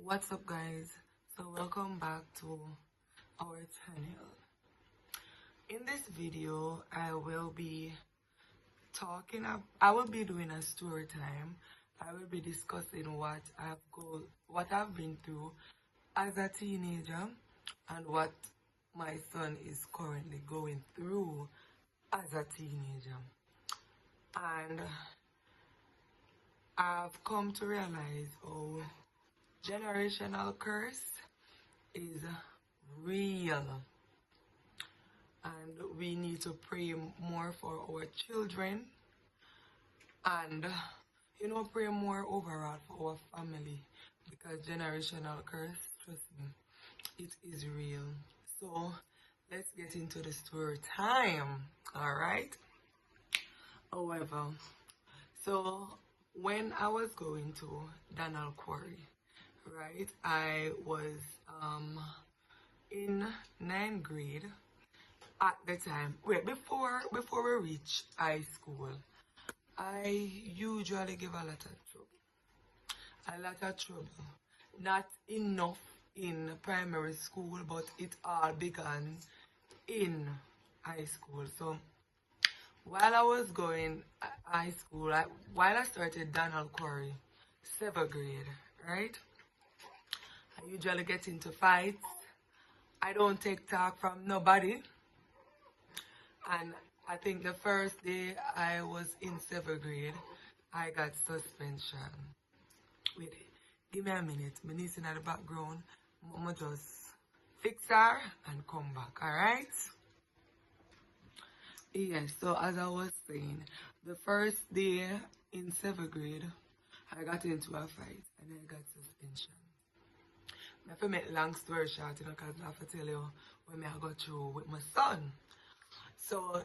What's up, guys? So welcome back to our channel. In this video I will be doing a story time. I will be discussing what I've been through as a teenager and what my son is currently going through as a teenager. And I've come to realize generational curse is real, and we need to pray more for our children and pray more overall for our family, because generational curse, trust me, it is real. So let's get into the story time. All right. However, so when I was going to Donald Quarry, right, I was in ninth grade at the time. Wait, before we reach high school, I usually give a lot of trouble. A lot of trouble. Not enough in primary school, but it all began in high school. So while I was going high school, while I started Donald Quarry, 7th grade, right? I usually get into fights. I don't take talk from nobody. And I think the first day I was in 7th grade, I got suspension. Wait, give me a minute. My niece in the background. Mama just fix her and come back, alright? Yes, so as I was saying, the first day in 7th grade, I got into a fight and I got suspension. I have to make long story short, because I have to tell you when I got through with my son. So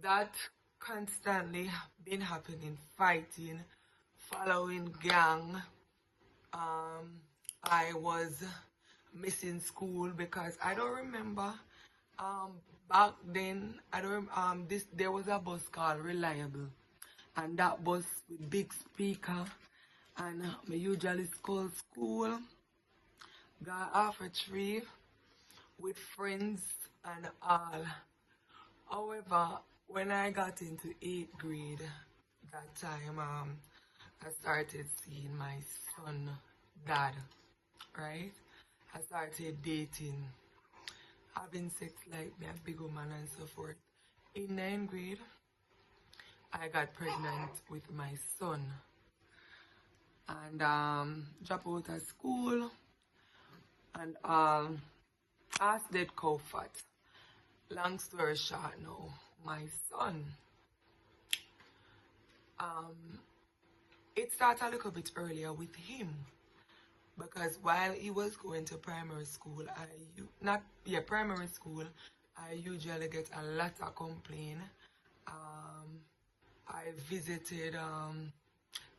that constantly been happening, fighting, following gang. I was missing school because I don't remember. Back then, I don't. There was a bus called Reliable, and that bus with big speaker, and I usually call school. Got off a tree with friends and all. However, when I got into 8th grade, that time I started seeing my son dad, right? I started dating, having sex like me, a big woman and so forth. In 9th grade, I got pregnant with my son and dropped out of school and asked that cow fat. Long story short now, my son, it started a little bit earlier with him, because while he was going to primary school, primary school, I usually get a lot of complaint. I visited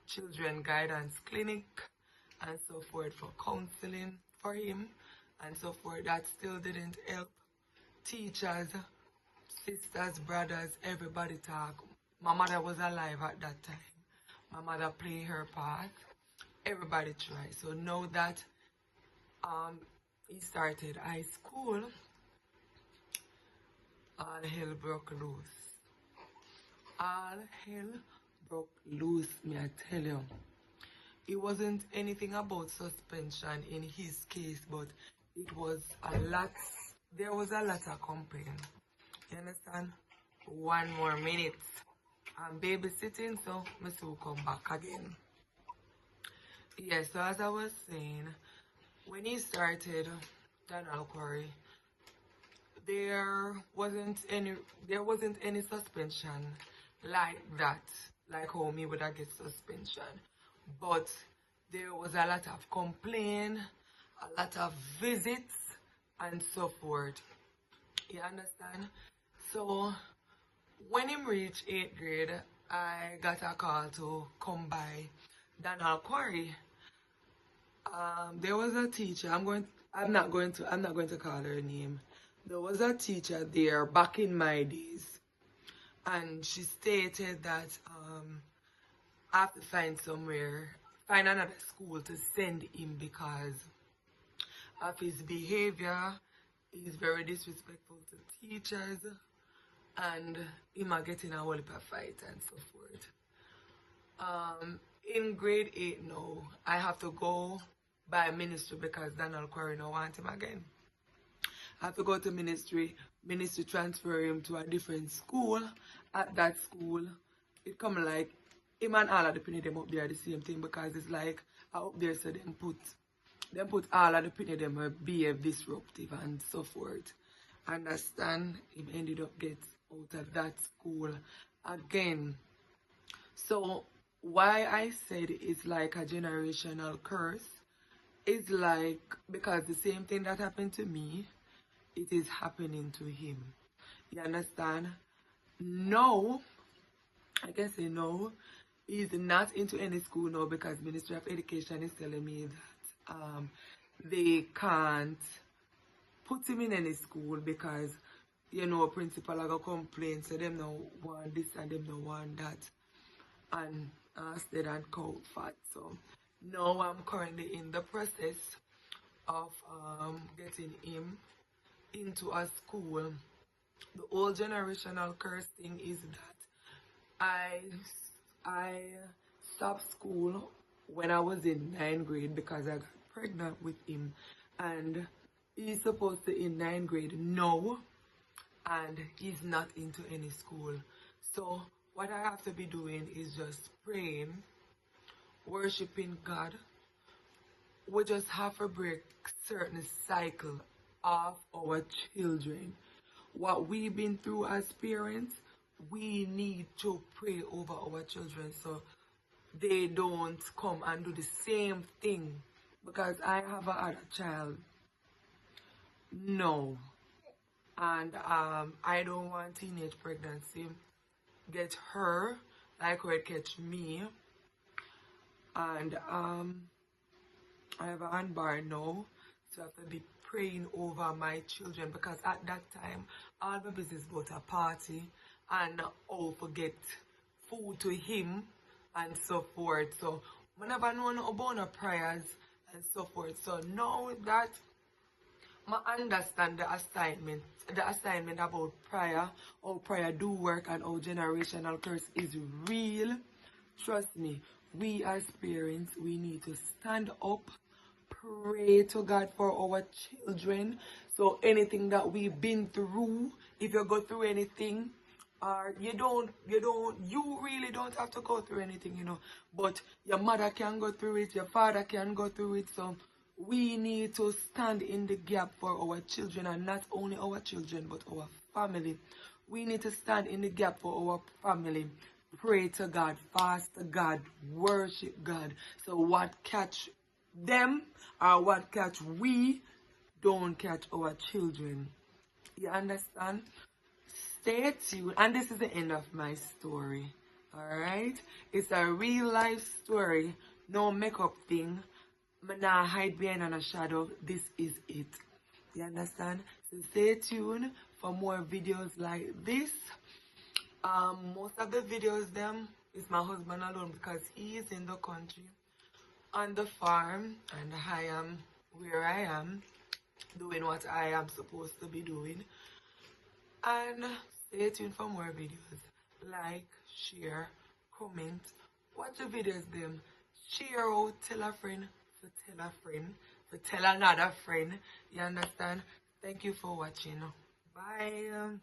children guidance clinic and so forth for counseling for him and so forth. That still didn't help. Teachers, sisters, brothers, everybody talk. My mother was alive at that time. My mother played her part. Everybody tried. So now that he started high school, all hell broke loose. All hell broke loose, me I tell you. It wasn't anything about suspension in his case, but it was there was a lot of complaint. You understand? One more minute. I'm babysitting, so Miss will come back again. Yes, so as I was saying, when he started Donald Quarry, there wasn't any suspension like that, like how me would I get suspension. But there was a lot of complaint, a lot of visits, and so forth. You understand? So when he reached 8th grade, I got a call to come by Donald Quarry. There was a teacher. I'm not going to call her name. There was a teacher there back in my days, and she stated that I have to find somewhere find another school to send him because of his behavior. He's very disrespectful to teachers, and him are getting a whole heap of fight and so forth. In grade 8 now, I have to go by ministry because Donald Quarry no want him again. I have to go to ministry transfer him to a different school. At that school, it come like him and all of the penny them up there the same thing, because it's like up there, so them put all of the penny them behave disruptive and so forth. Understand? Him ended up get out of that school again. So why I said it's like a generational curse is like because the same thing that happened to me, it is happening to him. You understand? No, I can say no, he's not into any school now because Ministry of Education is telling me that they can't put him in any school because, you know, principal are going to complain, so them no want this and them no want that, and instead and cow fat. So now I'm currently in the process of getting him into a school. The whole generational curse thing is that I stopped school when I was in 9th grade because I got pregnant with him, and he's supposed to in 9th grade now, and he's not into any school. So what I have to be doing is just praying, worshiping God. We just have to break certain cycle of our children. What we've been through as parents, we need to pray over our children so they don't come and do the same thing. Because I have another child. No. And I don't want teenage pregnancy get her like how it catch me. And I have an unborn now, so I have to be praying over my children, because at that time all my business about a party and forget food to him and so forth. So I never know about no prayers and so forth. So now that I understand the assignment about prayer, how prayer do work and how generational curse is real, trust me, we as parents, we need to stand up, pray to God for our children. So anything that we've been through, if you go through anything, or you really don't have to go through anything, you know, but your mother can go through it, your father can go through it. So we need to stand in the gap for our children, and not only our children but our family. We need to stand in the gap for our family. Pray to God, fast to God, worship God. So what catch them or what catch we don't catch our children. You understand? Stay tuned. And this is the end of my story. Alright? It's a real life story. No makeup thing. I'm not hide behind a shadow. This is it. You understand? So stay tuned for more videos like this. Most of the videos them is my husband alone because he is in the country on the farm, and I am where I am doing what I am supposed to be doing. And stay tuned for more videos. Like, share, comment, watch the videos them, share out, tell a friend, to tell another friend. You understand? Thank you for watching. Bye.